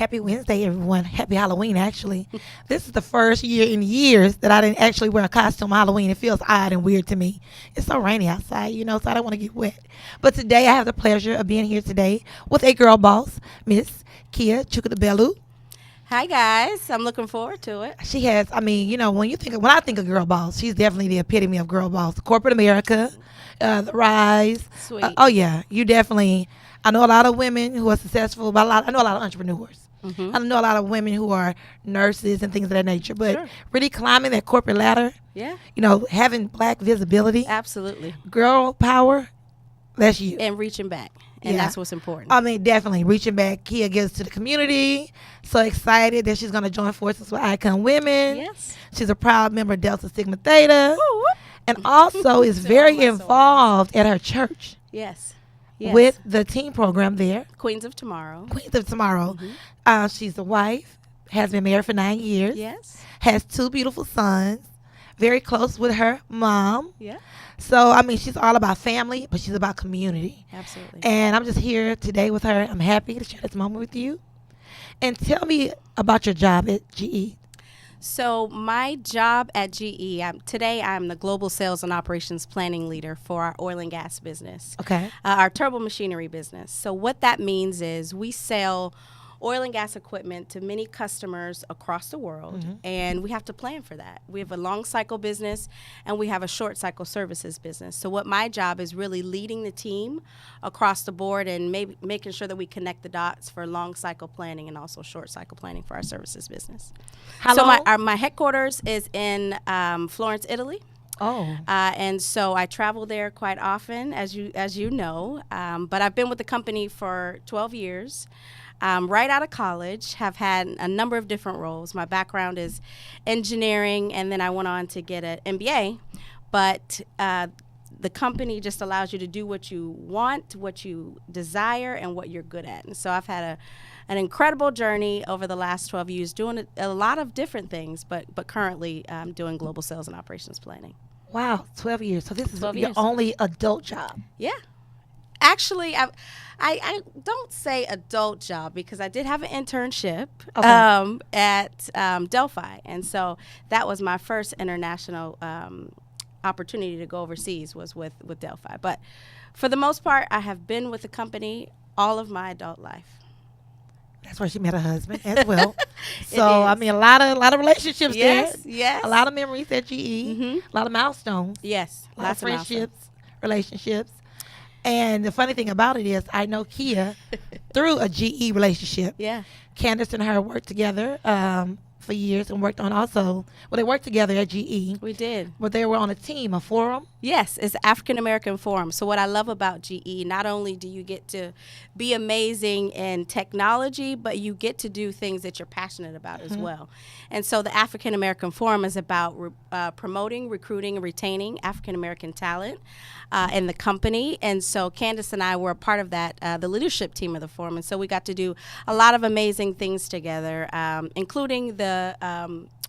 Happy Wednesday, everyone. Happy Halloween, actually. This is the first year in years that I didn't actually wear a costume Halloween. It feels odd and weird to me. It's so rainy outside, so I don't want to get wet. But today I have the pleasure of being here today with a girl boss, Miss Khia Chukudebelu. Hi, guys. I'm looking forward to it. She has, when I think of girl boss, she's definitely the epitome of girl boss. Corporate America, the rise. Sweet. Oh, yeah. You definitely, I know a lot of women who are successful, but I know a lot of entrepreneurs. Mm-hmm. I know a lot of women who are nurses and things of that nature, but Sure. really climbing that corporate ladder, Yeah, having black visibility, absolutely. girl power, that's you. And reaching back. And Yeah. that's what's important. I mean, definitely reaching back. Khia gives to the community. So excited that she's going to join forces with Icon Women. Yes. She's a proud member of Delta Sigma Theta. Woo-woo. And also is To very all my involved at her church Yes. Yes. with the teen program there, Queens of Tomorrow. Queens of Tomorrow. Mm-hmm. She's a wife, has been married for 9 years, Yes. has 2 beautiful sons, very close with her mom. Yeah. So, she's all about family, but she's about community. Absolutely. And I'm just here today with her. I'm happy to share this moment with you. And tell me about your job at GE. So my job at GE, today I'm the Global Sales and Operations Planning Leader for our oil and gas business, Okay. Our turbo machinery business. So what that means is we sell oil and gas equipment to many customers across the world, and we have to plan for that. We have a long cycle business, and we have a short cycle services business. So what my job is really leading the team across the board and making sure that we connect the dots for long cycle planning and also short cycle planning for our services business. How So long? my headquarters is in Florence, Italy. Oh. And so I travel there quite often, as you know. But I've been with the company for 12 years. Right out of college, have had a number of different roles. My background is engineering, and then I went on to get an MBA. But the company just allows you to do what you want, what you desire, and what you're good at. And so I've had an incredible journey over the last 12 years doing a lot of different things, but currently doing global sales and operations planning. Wow, 12 years. So this is 12 your years. only adult job. Yeah. Actually, I don't say adult job because I did have an internship at Delphi. And so that was my first international opportunity to go overseas was with Delphi. But for the most part, I have been with the company all of my adult life. That's where she met her husband as well. It So, is. a lot of relationships Yes, there. yes. A lot of memories at GE. Mhm. A lot of milestones. Yes, A lot of lots of milestones. friendships, relationships. And the funny thing about it is I know Khia through a GE relationship. Yeah. Candace and her worked together for years and worked on they worked together at GE. We did. But they were on a team, a forum. Yes, it's African American Forum. So what I love about GE, not only do you get to be amazing in technology, but you get to do things that you're passionate about as well. And so the African American Forum is about promoting, recruiting, and retaining African American talent in the company. And so Candace and I were a part of that, the leadership team of the forum. And so we got to do a lot of amazing things together, including the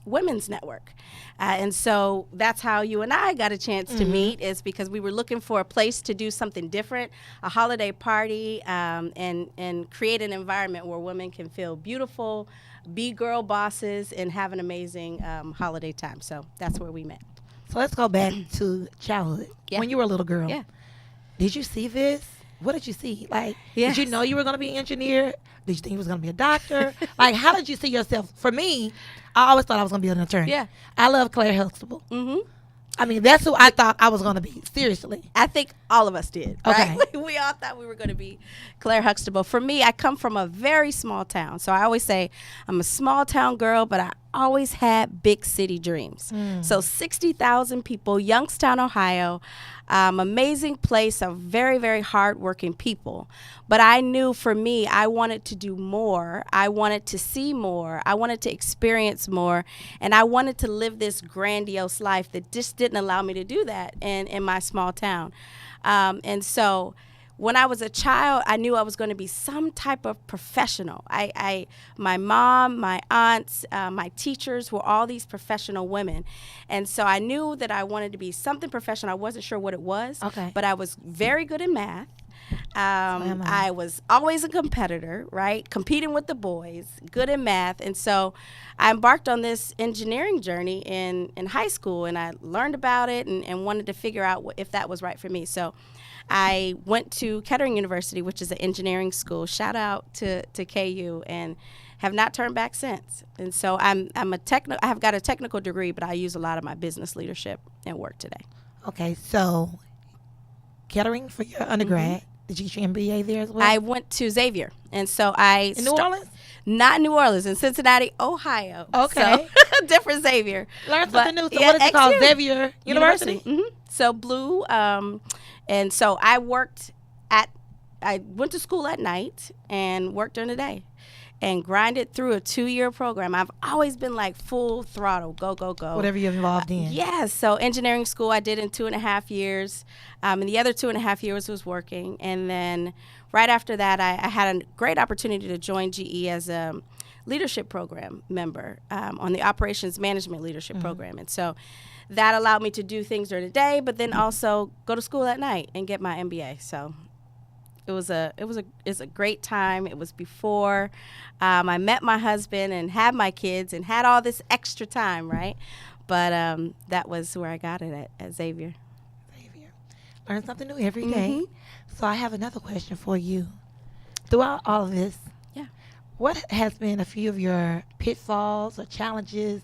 Women's Network. And so that's how you and I got a chance to meet, is because we were looking for a place to do something different, a holiday party, and create an environment where women can feel beautiful, be girl bosses, and have an amazing holiday time. So that's where we met. So let's go back to childhood. Yeah. When you were a little girl. Yeah. Did you see this? What did you see? Like, Yes. did you know you were going to be an engineer? Did you think you was going to be a doctor? Like, how did you see yourself? For me, I always thought I was going to be an attorney. Yeah. I love Claire Huxtable. Mm-hmm. That's who I thought I was going to be. Seriously. I think all of us did. Okay. Right? We all thought we were going to be Claire Huxtable. For me, I come from a very small town. So I always say I'm a small town girl, but I always had big city dreams. So 60,000 people, Youngstown, Ohio, amazing place of very, very hardworking people. But I knew for me, I wanted to do more. I wanted to see more. I wanted to experience more. And I wanted to live this grandiose life that just didn't allow me to do that in my small town. And so when I was a child, I knew I was going to be some type of professional. My mom, my aunts, my teachers were all these professional women. And so I knew that I wanted to be something professional. I wasn't sure what it was, Okay. but I was very good in math. am I. I was always a competitor, right? Competing with the boys, good in math. And so I embarked on this engineering journey in high school, and I learned about it and wanted to figure out if that was right for me. So I went to Kettering University, which is an engineering school. Shout out to KU, and have not turned back since. And so I have got a technical degree, but I use a lot of my business leadership and work today. Okay, so Kettering for your undergrad. Did you get your MBA there as well? I went to Xavier, and so I in New Orleans? Not New Orleans, in Cincinnati, Ohio. Okay. So, different Xavier. Learn something new. So what is it called? Xavier University? So blue. And so I went to school at night and worked during the day and grinded through a 2-year program. I've always been like full throttle, go, go, go. Whatever you're involved in. Yes. So engineering school I did in 2.5 years. And the other 2.5 years was working. And then right after that, I had a great opportunity to join GE as a leadership program member on the operations management leadership program. And so that allowed me to do things during the day, but then also go to school at night and get my MBA. So it's a great time. It was before I met my husband and had my kids and had all this extra time, right? But that was where I got it at Xavier. Learn something new every day. So I have another question for you. Throughout all of this, what has been a few of your pitfalls or challenges,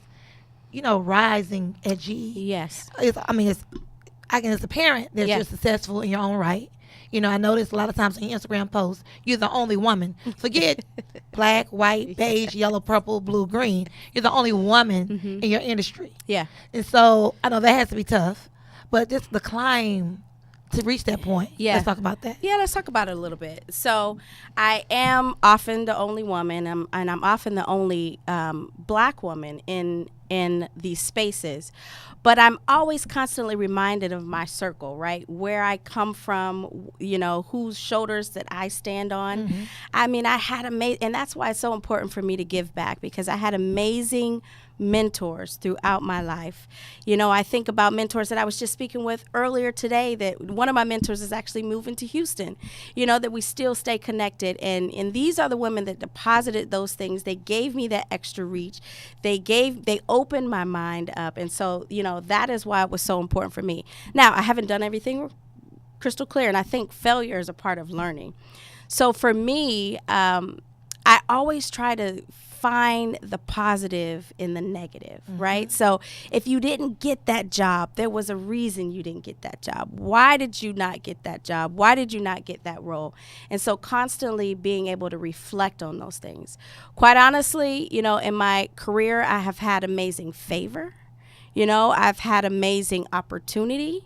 rising at GE? Yes. As a parent that you're successful in your own right. I notice a lot of times on your Instagram posts, you're the only woman. Forget black, white, beige, yellow, purple, blue, green. You're the only woman in your industry. Yeah. And so I know that has to be tough, but just the climb to reach that point. Yeah. Let's talk about that. Yeah, let's talk about it a little bit. So I am often the only woman, and I'm often the only black woman in these spaces. But I'm always constantly reminded of my circle, right? Where I come from, whose shoulders that I stand on. I mean, I had and that's why it's so important for me to give back, because I had amazing mentors throughout my life. I think about mentors that I was just speaking with earlier today, that one of my mentors is actually moving to Houston, that we still stay connected. And these are the women that deposited those things. They gave me that extra reach. They opened my mind up. And so, that is why it was so important for me. Now, I haven't done everything crystal clear, and I think failure is a part of learning. So for me, I always try to find the positive in the negative, right? So if you didn't get that job, there was a reason you didn't get that job. Why did you not get that job? Why did you not get that role? And so constantly being able to reflect on those things. Quite honestly, in my career, I have had amazing favor. I've had amazing opportunity.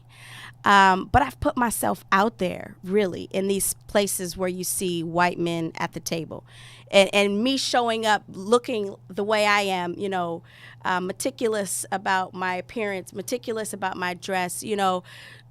But I've put myself out there, really, in these places where you see white men at the table. And me showing up looking the way I am, meticulous about my appearance, meticulous about my dress,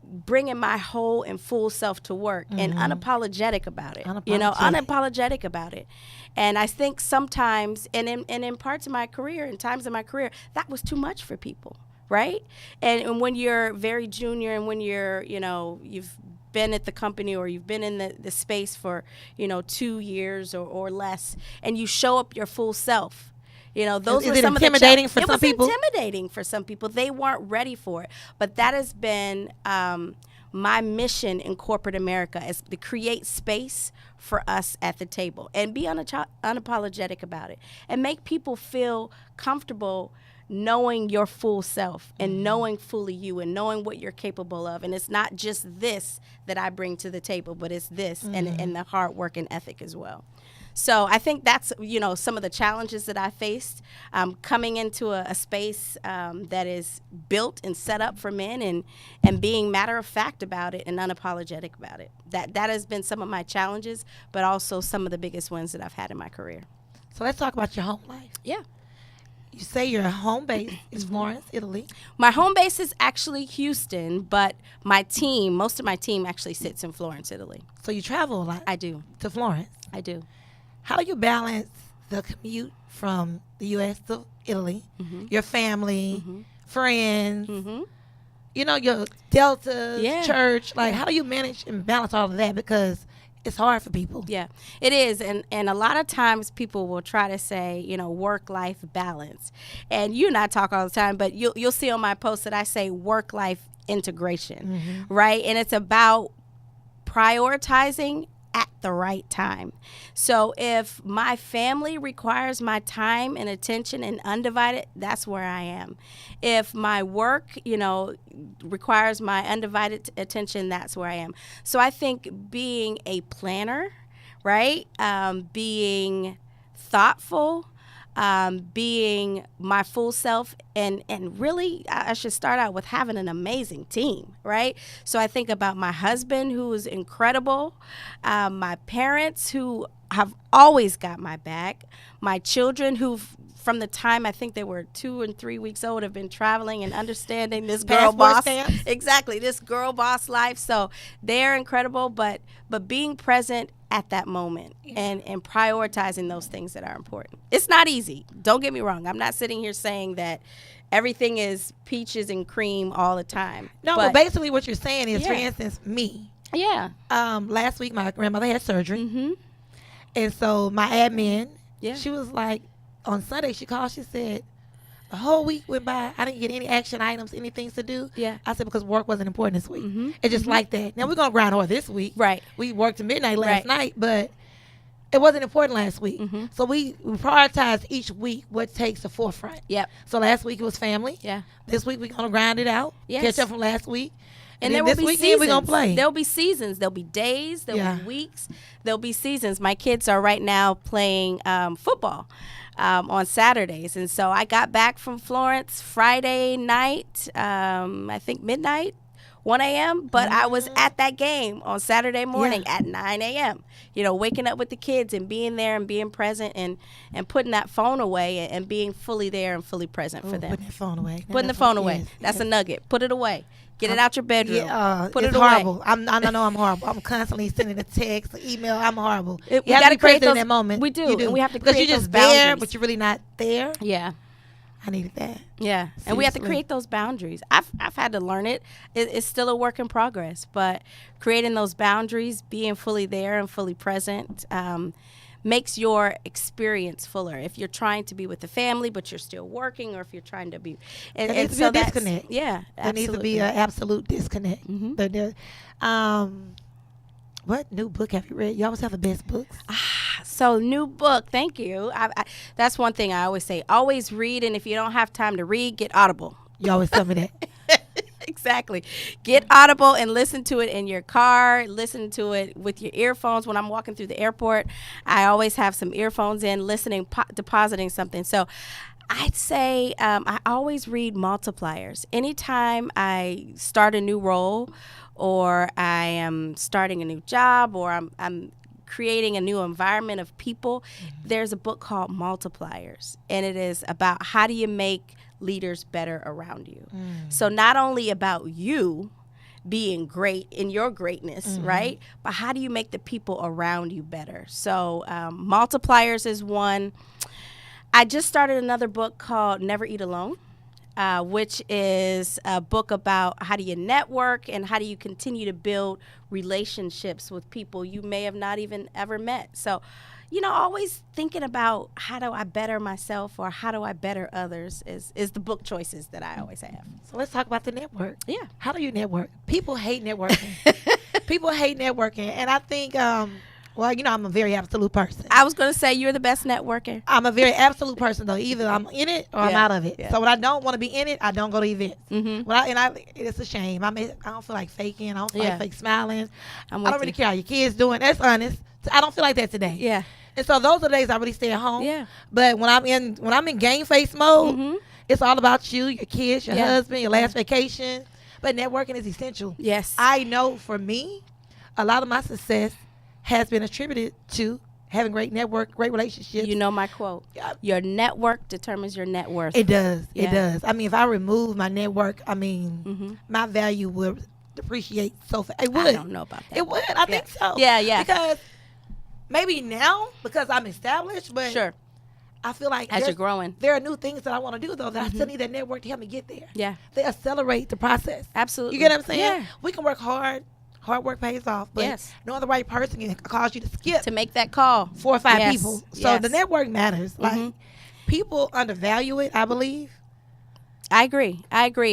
bringing my whole and full self to work and unapologetic about it, unapologetic about it. And I think sometimes, and in parts of my career, in times of my career, that was too much for people. Right? And when you're very junior and when you're, you've been at the company or you've been in the space for, 2 years or less, and you show up your full self, those were some of the intimidating for some people? It was intimidating for some people. They weren't ready for it. But that has been my mission in corporate America, is to create space for us at the table and be unapologetic about it and make people feel comfortable knowing your full self and knowing fully you and knowing what you're capable of. And it's not just this that I bring to the table, but it's this and the hard work and ethic as well. So I think that's, some of the challenges that I faced coming into a space that is built and set up for men and being matter of fact about it and unapologetic about it. That has been some of my challenges, but also some of the biggest wins that I've had in my career. So let's talk about your home life. Yeah. You say your home base is Florence, Italy. My home base is actually Houston, but most of my team actually sits in Florence, Italy. So you travel a lot? I do. To Florence? I do. How do you balance the commute from the U.S. to Italy, your family, friends, your Delta church? Like, how do you manage and balance all of that? Because it's hard for people. Yeah, it is. And a lot of times people will try to say, work-life balance. And you and I talk all the time, but you'll see on my post that I say work-life integration, right? And it's about prioritizing at the right time. So if my family requires my time and attention and undivided, that's where I am. If my work, requires my undivided attention, that's where I am. So I think being a planner, right? Being thoughtful, being my full self, and really I should start out with having an amazing team, right? So I think about my husband, who is incredible, my parents, who have always got my back, my children, who from the time I think they were 2 and 3 weeks old have been traveling and understanding this girl boss. Exactly, this girl boss life. So they're incredible, but being present at that moment and prioritizing those things that are important. It's not easy. Don't get me wrong. I'm not sitting here saying that everything is peaches and cream all the time. No, but basically what you're saying is, for Yeah. instance, me. Yeah. Last week my grandmother had surgery. Mm-hmm. And so my admin, Yeah. she was like, on Sunday she called, she said, the whole week went by, I didn't get any action items, any things to do. Yeah. I said, because work wasn't important this week. Mm-hmm. It's just like that. Now we're going to grind hard this week. Right. We worked to midnight last Right. night, but it wasn't important last week. Mm-hmm. So we prioritized each week what takes the forefront. Yep. So last week it was family. Yeah. This week we're going to grind it out. Yes. Catch up from last week. And then there will this be weekend seasons. we're going to play. There'll be seasons. There'll be days. There'll be weeks. There'll be seasons. My kids are right now playing football on Saturdays. And so I got back from Florence Friday night, I think midnight, 1 a.m. But I was at that game on Saturday morning at 9 a.m., waking up with the kids and being there and being present and putting that phone away and being fully there and fully present for them. Putting the phone away. Putting the phone away. That's a nugget. Put it away. Get it out your bedroom. Yeah, Put it's it away. horrible. I know I'm horrible. I'm constantly sending a text, an email. I'm horrible. We you have gotta to be create present in those- that moment. we do, You and we have to because create you're those just there, boundaries. but you're really not there. Yeah. I needed that. Yeah, and we have to Seriously. create those boundaries. I've had to learn it. It's still a work in progress, but creating those boundaries, being fully there and fully present, makes your experience fuller. If you're trying to be with the family, but you're still working, or if you're trying to be, There needs to be a disconnect. Yeah, There needs to be an absolute disconnect. What new book have you read? You always have the best books. So new book, thank you. That's one thing I always say. Always read, and if you don't have time to read, get Audible. You always tell me that. Exactly. Get Audible and listen to it in your car. Listen to it with your earphones. When I'm walking through the airport, I always have some earphones in, listening, depositing something. So I'd say I always read multipliers. Anytime I start a new role, or I am starting a new job, or I'm creating a new environment of people, there's a book called Multipliers, and it is about how do you make leaders better around you. So not only about you being great in your greatness, right, but how do you make the people around you better? So Multipliers is one. I just started another book called Never Eat Alone, which is a book about how do you network and how do you continue to build relationships with people you may have not even ever met. So, always thinking about how do I better myself or how do I better others is the book choices that I always have. So let's talk about the network. Yeah. How do you network? People hate networking. People hate networking. And I think, I'm a very absolute person. I was going to say you're the best networker. I'm a very absolute person, though. Either I'm in it or I'm Yeah, out of it. yeah. So when I don't want to be in it, I don't go to events. Mm-hmm. It's a shame. I don't feel like faking. I don't feel Yeah. like fake smiling. I'm I with don't really you. care how your kids doing. That's honest. I don't feel like that today. Yeah. And so those are the days I really stay at home. Yeah. But when I'm in game face mode, Mhm. it's all about you, your kids, your Yeah. husband, your last vacation. But networking is essential. Yes. I know for me, a lot of my success has been attributed to having great network, great relationships. You know my quote. Yeah. Your network determines your net worth. It does. It Yeah. does. I mean, if I remove my network, Mhm. my value would depreciate so fast. It would. I don't know about that. It would. I think so. Yeah. Because maybe now, because I'm established, but Sure. I feel like As you're there's- growing. there are new things that I want to do, though, that I still need that network to help me get there. Yeah. They accelerate the process. Absolutely. You get what I'm saying? Yeah. We can work hard Hard work pays off, but Yes. knowing the right person can cause you to skip To make that call. 4 or 5 Yes. people. So the Yes. network matters. Like Mhm. people undervalue it, I believe. I agree.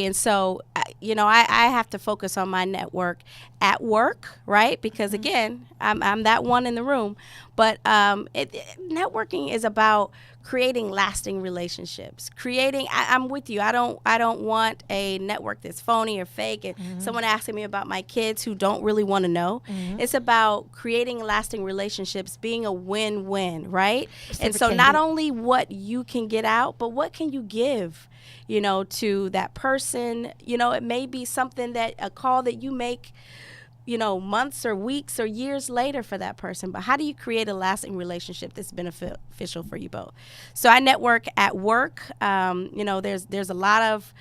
And so, I have to focus on my network at work, right? Because again, I'm that one in the room. But networking is about creating lasting relationships. I'm with you. I don't want a network that's phony or fake. And someone asking me about my kids who don't really want to know. It's about creating lasting relationships, being a win-win, right? And so not only what you can get out, but what can you give? To that person. It may be something a call that you make, months or weeks or years later for that person. But how do you create a lasting relationship that's beneficial for you both? So I network at work. There's a lot of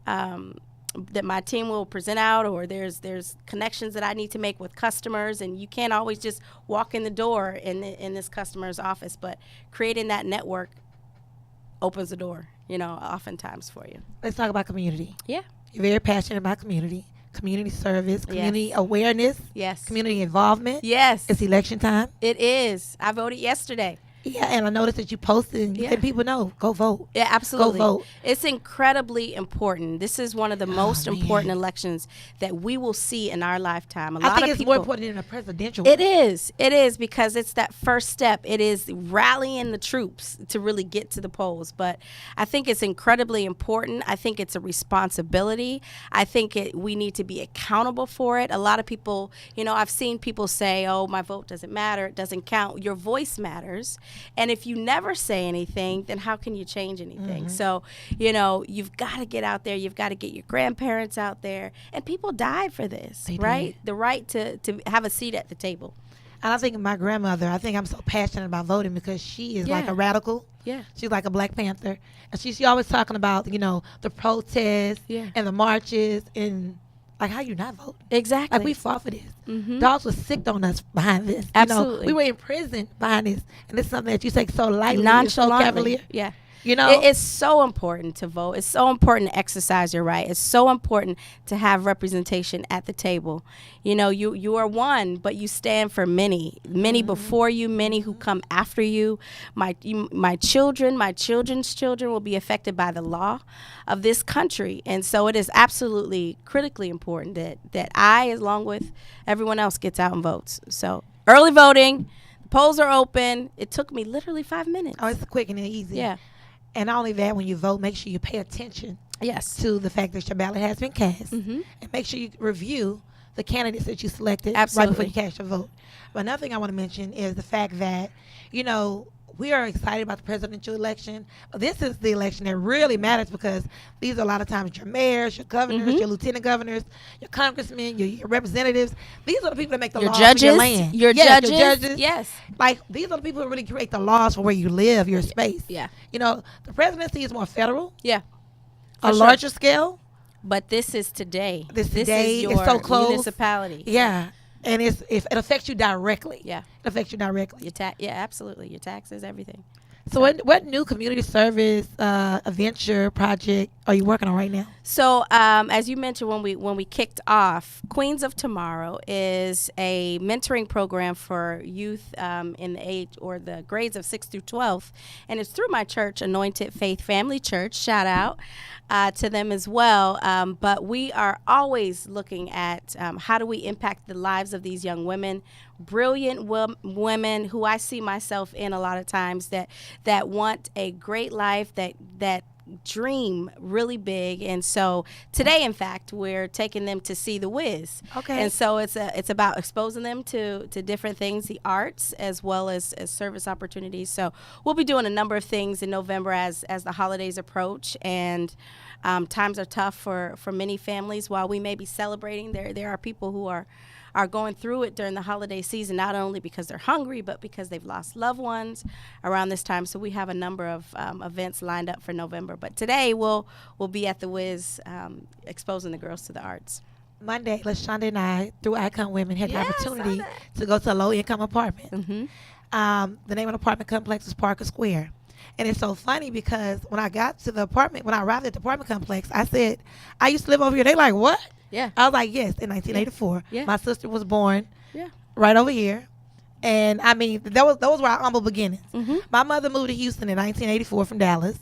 that my team will present out, or there's connections that I need to make with customers, and you can't always just walk in the door in this customer's office. But creating that network opens the door, oftentimes for you. Let's talk about community. Yeah. You're very passionate about community service, community Yes. awareness, Yes. community involvement. Yes. It's election time. It is. I voted yesterday. Yeah, and I noticed that you posted and you Yeah. let people know, go vote. Yeah, absolutely. Go vote. It's incredibly important. This is one of the most man. important elections that we will see in our lifetime. I think it's more important than a presidential. It is. It is, because it's that first step. It is rallying the troops to really get to the polls. But I think it's incredibly important. I think it's a responsibility. I think we need to be accountable for it. A lot of people, I've seen people say, oh, my vote doesn't matter. It doesn't count. Your voice matters. And if you never say anything, then how can you change anything? So, you've got to get out there. You've got to get your grandparents out there. And people died for this, They right? did. The right to have a seat at the table. And I think of my grandmother. I think I'm so passionate about voting because she is like Yeah. a radical. Yeah. She's like a Black Panther. And she's always talking about, the protests Yeah. and the marches and like how you not vote. Exactly. Like we fought for this. Mhm. Dogs were sick on us behind this. Absolutely. We were in prison behind this. And it's something that you take so lightly. It's so Nonchalantly. cavalier. Yeah. It's It's so important to vote. It's so important to exercise your right. It's so important to have representation at the table. You are one, but you stand for many before you, many who come after you. My children, my children's children will be affected by the law of this country. And so it is absolutely critically important that I, along with everyone else, gets out and votes. So early voting, the polls are open. It took me literally 5 minutes. Oh, it's quick and easy. Yeah. And not only that, when you vote, make sure you pay attention Yes. to the fact that your ballot has been cast. Mhm. And make sure you review the candidates that you selected Absolutely. right before you cast your vote. But another thing I want to mention is the fact that, we are excited about the presidential election. This is the election that really matters because these are a lot of times your mayors, your governors, your lieutenant governors, your congressmen, your representatives. These are the people that make the Your laws for your judges, land. your Yes, judges. your judges. Yes. Like, these are the people who really create the laws for where you live, your space. Yeah. The presidency is more federal, Yeah. a For larger scale. But this is today. This today, is it's your so close. municipality. Yeah. And it affects you directly. Yeah. It affects you directly. Yeah, absolutely. Your taxes, everything. So what new community service venture project are you working on right now? So, as you mentioned when we kicked off, Queens of Tomorrow is a mentoring program for youth in the age or the grades of 6 through 12, and it's through my church, Anointed Faith Family Church. Shout out to them as well. But we are always looking at how do we impact the lives of these young women, brilliant women who I see myself in a lot of times that want a great life, that dream really big. And so today, in fact, we're taking them to see The Wiz. Okay. And so it's about exposing them to different things, the arts as well as service opportunities. So we'll be doing a number of things in November as the holidays approach, and times are tough for many families. While we may be celebrating, there are people who are going through it during the holiday season, not only because they're hungry, but because they've lost loved ones around this time. So we have a number of events lined up for November. But today we'll be at the Wiz exposing the girls to the arts. Monday, LaShonda and I, through Icon Women, had the Yes, opportunity I know. to go to a low-income apartment. Mm-hmm. The name of the apartment complex is Parker Square. And it's so funny because when I arrived at the apartment complex, I said, I used to live over here. They like, what? Yeah. I was like, yes, in 1984. Yeah. My sister was born Yeah. right over here. And I mean, those were our humble beginnings. Mm-hmm. My mother moved to Houston in 1984 from Dallas,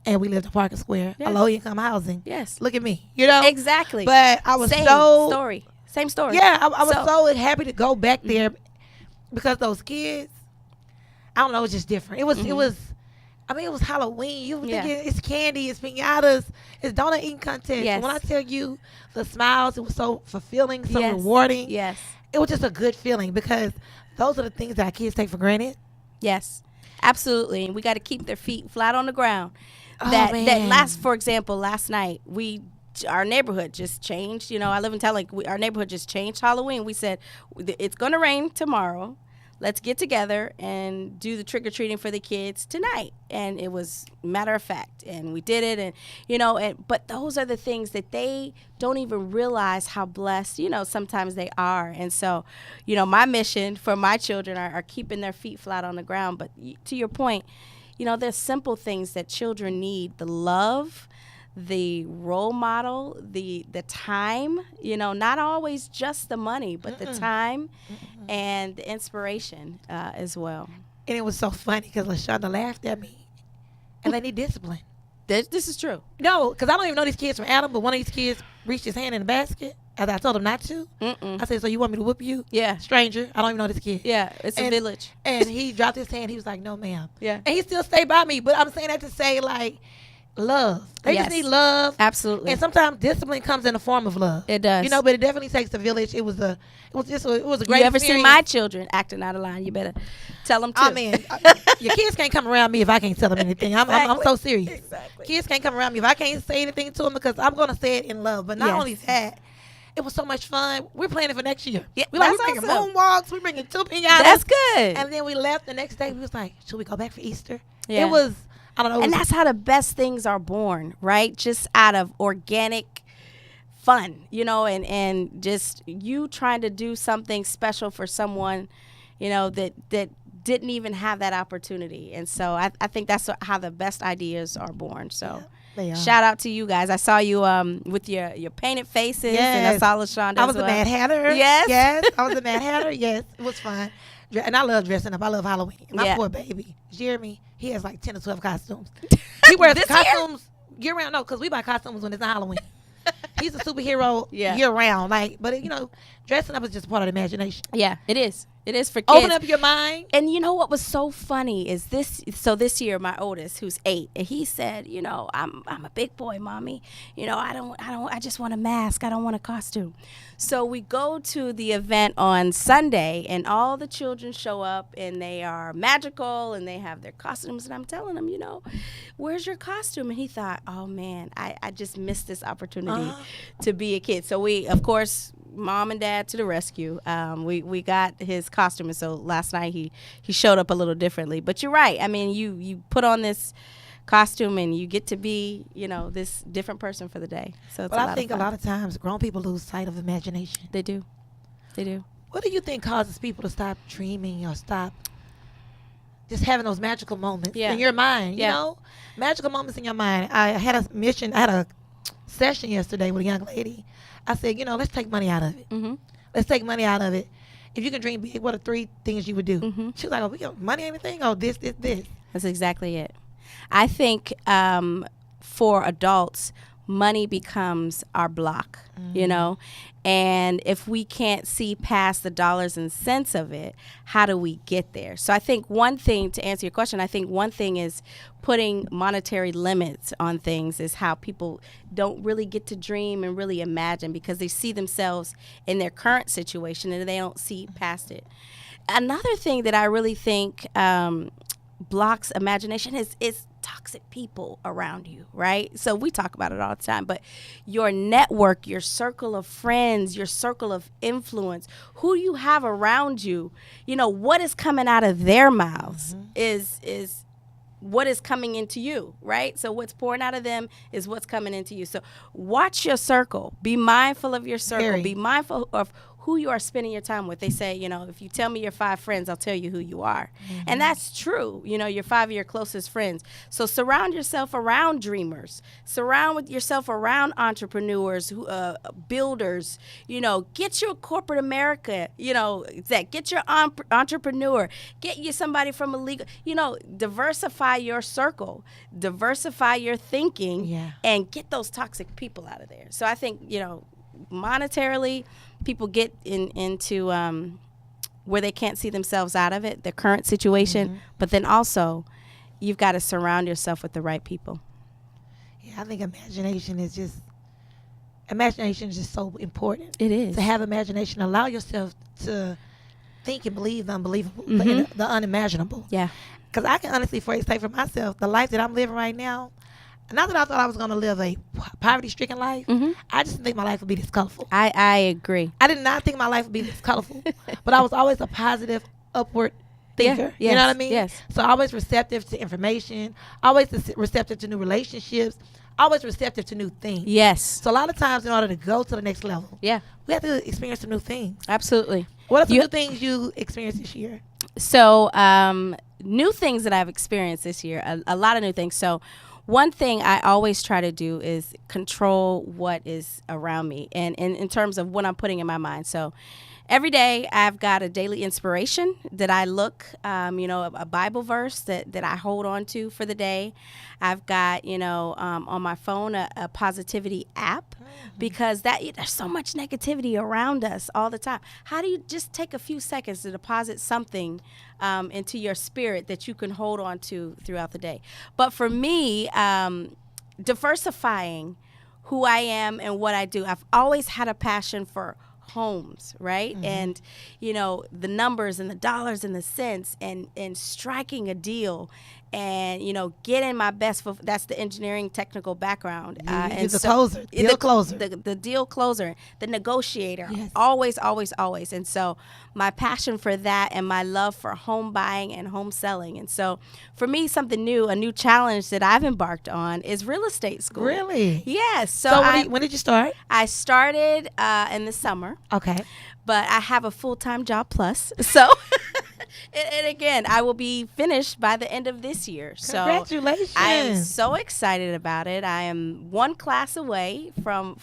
and we lived in Parker Square, Yeah. low income housing. Yes. Look at me, you know. Exactly. But I was Same so story. Same story. Yeah, I was so happy to go back there because those kids, I don't know, it was just different. It was. I mean, it was Halloween. You were thinking it's candy, it's piñatas, it's donut eating contest. Yes. When I tell you the smiles, it was so fulfilling, so Yes. rewarding. Yes. It was just a good feeling because those are the things that our kids take for granted. Yes. Absolutely. And we got to keep their feet flat on the ground. Oh, that man. for example, last night our neighborhood just changed. You know, I live in town. Our neighborhood just changed Halloween. We said it's going to rain tomorrow. Let's get together and do the trick-or-treating for the kids tonight. And it was matter of fact. And we did it. And, you know, but those are the things that they don't even realize how blessed, you know, sometimes they are. And so, you know, my mission for my children are keeping their feet flat on the ground. But to your point, you know, there's simple things that children need. The love, the role model, the time, you know, not always just the money, but the time and the inspiration as well. And it was so funny because LaShonda laughed at me and they need discipline. This is true. No, because I don't even know these kids from Adam, but one of these kids reached his hand in the basket as I told him not to. I said, so you want me to whoop you? Yeah. Stranger. I don't even know this kid. Yeah, it's a village. And he dropped his hand. He was like, no, ma'am. Yeah. And he still stayed by me. But I'm saying that to say, like, love. They Yes. just need love. Absolutely. And sometimes discipline comes in the form of love. It does. You know, but it definitely takes a village. It was a great You ever see experience. my children acting out of line? You better tell them too. I mean, your kids can't come around me if I can't tell them anything. I'm so serious. Exactly. Kids can't come around me if I can't say anything to them because I'm going to say it in love. But not Yes. only that, it was so much fun. We're planning for next year. Yeah, we're that's bringing awesome. moonwalks. We're bringing 2 piñatas. That's good. And then we left the next day. We was like, should we go back for Easter? Yeah. It was, I don't know. And that's how the best things are born, right? Just out of organic fun, you know, and just you trying to do something special for someone, you know, that didn't even have that opportunity. And so I think that's how the best ideas are born. So they are. shout out to you guys. I saw you with your painted faces, and I saw LaShonda I was as a well. Mad Hatter. Yes. Yes. I was a Mad Hatter. Yes. It was fun. And I love dressing up. I love Halloween. My Yeah. poor baby, Jeremy, he has like 10 or 12 costumes. He wears This costumes year round. No, because we buy costumes when it's not Halloween. He's a superhero year round. Like, but you know, dressing up is just part of the imagination. Yeah, it is. It is for kids. Open up your mind. And you know what was so funny is this. So this year, my oldest, who's 8, and he said, you know, I'm a big boy, mommy. You know, I just want a mask. I don't want a costume. So we go to the event on Sunday, and all the children show up, and they are magical, and they have their costumes. And I'm telling him, you know, where's your costume? And he thought, oh man, I just missed this opportunity to be a kid. So we, of course, mom and dad to the rescue. We got his costume, and so last night he showed up a little differently. But you're right. I mean, you put on this costume and you get to be, you know, this different person for the day. So it's But I think a lot of times grown people lose sight of imagination. They do. What do you think causes people to stop dreaming or stop just having those magical moments in your mind? You know, magical moments in your mind. I had a session yesterday with a young lady. I said, you know, let's take money out of it. Let's take money out of it. If you can dream big, what are 3 things you would do? She was like, oh, we got money, anything? Oh, this. That's exactly it. I think for adults, money becomes our block, you know, and if we can't see past the dollars and cents of it, how do we get there? So I think one thing, to answer your question, I think one thing is putting monetary limits on things is how people don't really get to dream and really imagine because they see themselves in their current situation and they don't see past it. Another thing that I really think blocks imagination is toxic people around you, right? So we talk about it all the time, but your network, your circle of friends, your circle of influence, who you have around you, you know, what is coming out of their mouths is what is coming into you, right? So what's pouring out of them is what's coming into you. So watch your circle. Be mindful of your circle. Be mindful of who you are spending your time with. They say, if you tell me your 5 friends, I'll tell you who you are. And that's true. Your 5 of your closest friends. So surround yourself around dreamers. Surround yourself around entrepreneurs, builders. Get your corporate America. Get your entrepreneur. Get you somebody from a legal. Diversify your circle. Diversify your thinking. And get those toxic people out of there. So I think, monetarily, people get into where they can't see themselves out of it, their current situation. But then also, you've got to surround yourself with the right people. Yeah, I think imagination is just so important. It is. To have imagination, allow yourself to think and believe the unbelievable, the unimaginable. Yeah. Because I can honestly say for myself, the life that I'm living right now, not that I thought I was going to live a poverty-stricken life, I just didn't think my life would be this colorful. I agree. I did not think my life would be this colorful, but I was always a positive, upward thinker. Yeah, you know what I mean? Yes. So always receptive to information, always receptive to new relationships, always receptive to new things. Yes. So a lot of times in order to go to the next level, we have to experience some new things. Absolutely. What are some new things you experienced this year? So new things that I've experienced this year, a lot of new things. So one thing I always try to do is control what is around me and in terms of what I'm putting in my mind. So every day I've got a daily inspiration that I look, a Bible verse that I hold on to for the day. I've got, on my phone a positivity app because there's so much negativity around us all the time. How do you just take a few seconds to deposit something into your spirit that you can hold on to throughout the day? But for me, diversifying who I am and what I do, I've always had a passion for homes, right? And the numbers and the dollars and the cents and striking a deal and getting my best that's the engineering technical background and the closer, the deal closer, the negotiator. Yes. always. And so my passion for that and my love for home buying and home selling. And so for me, something new, a new challenge that I've embarked on is real estate school. Really? Yes. So when did you start? I started in the summer. Okay. But I have a full-time job plus. So, and again, I will be finished by the end of this year. So congratulations. I am so excited about it. I am one class away from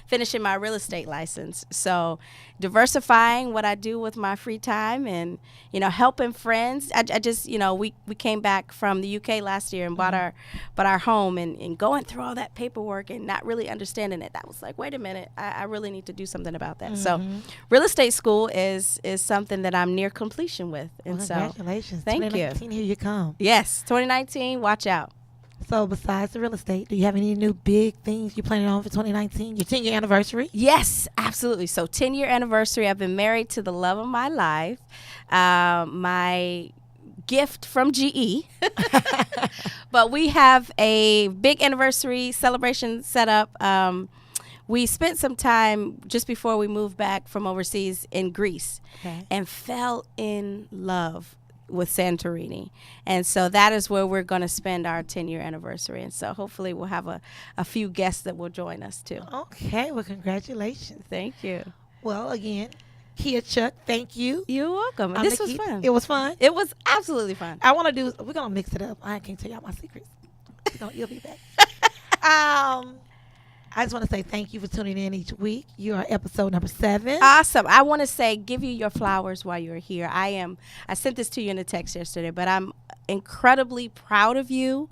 finishing my real estate license. So diversifying what I do with my free time and, helping friends. I just, we came back from the UK last year and bought our home and going through all that paperwork and not really understanding it. That was like, wait a minute, I really need to do something about that. So real estate school is something that I'm near completion with. And congratulations. Thank you. 2019, here you come. Yes, 2019, watch out. So besides the real estate, do you have any new big things you're planning on for 2019? Your 10-year anniversary? Yes, absolutely. So 10-year anniversary. I've been married to the love of my life. My gift from GE. But we have a big anniversary celebration set up. We spent some time just before we moved back from overseas in Greece and fell in love with Santorini. And so that is where we're going to spend our 10-year anniversary. And so hopefully we'll have a few guests that will join us too. Okay. Well, congratulations. Thank you. Well, again, Khia Chuk, thank you. You're welcome. This was fun. It was fun? It was absolutely fun. we're going to mix it up. I can't tell y'all my secrets. You'll be back. I just want to say thank you for tuning in each week. You are episode number 7. Awesome. I want to give you your flowers while you're here. I sent this to you in a text yesterday, but I'm incredibly proud of you.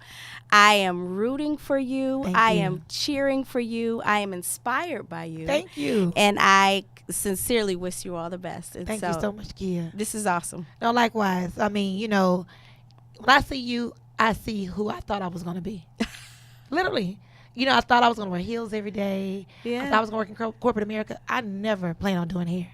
I am rooting for you. I am cheering for you. I am inspired by you. Thank you. And I sincerely wish you all the best. And thank you so much, Khia. This is awesome. No, likewise. I mean, when I see you, I see who I thought I was going to be. Literally. I thought I was going to wear heels every day. Yeah. I thought I was going to work in corporate America. I never plan on doing hair.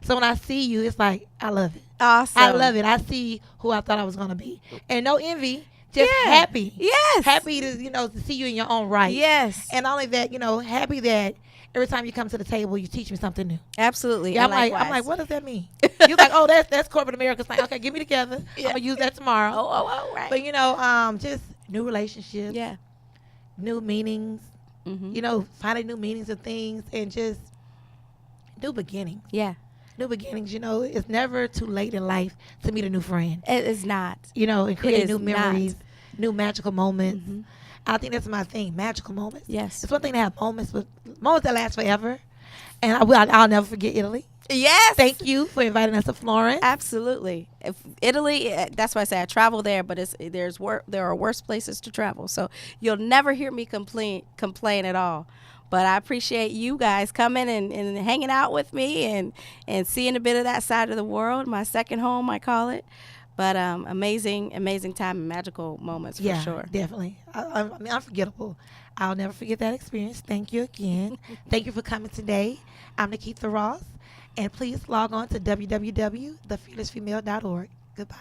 So when I see you, it's like, I love it. Awesome. I love it. I see who I thought I was going to be. And no envy, just happy. Yes. Happy to, to see you in your own right. Yes. And not only that, happy that every time you come to the table, you teach me something new. Absolutely. Yeah, I'm like, what does that mean? You're like, oh, that's corporate America. It's like, okay, get me together. I'm going to use that tomorrow. Oh, right. But, just new relationships. Yeah. New meanings, finding new meanings of things and just New beginnings. Yeah, New beginnings. You know, it's never too late in life to meet a new friend. it is not. You know, and create is new not. memories, new magical moments. Mhm. I think that's my thing, magical moments. Yes. It's one thing to have moments, but moments that last forever. And I'll never forget Italy. Yes. Thank you for inviting us to Florence. Absolutely. If Italy, that's why I say I travel there, but there are worse places to travel. So you'll never hear me complain at all. But I appreciate you guys coming and hanging out with me and seeing a bit of that side of the world, my second home, I call it. But amazing time and magical moments for sure. Definitely. I mean, unforgettable. I'll never forget that experience. Thank you again. Thank you for coming today. I'm Nikita Ross. And please log on to www.thefearlessfemale.org. Goodbye.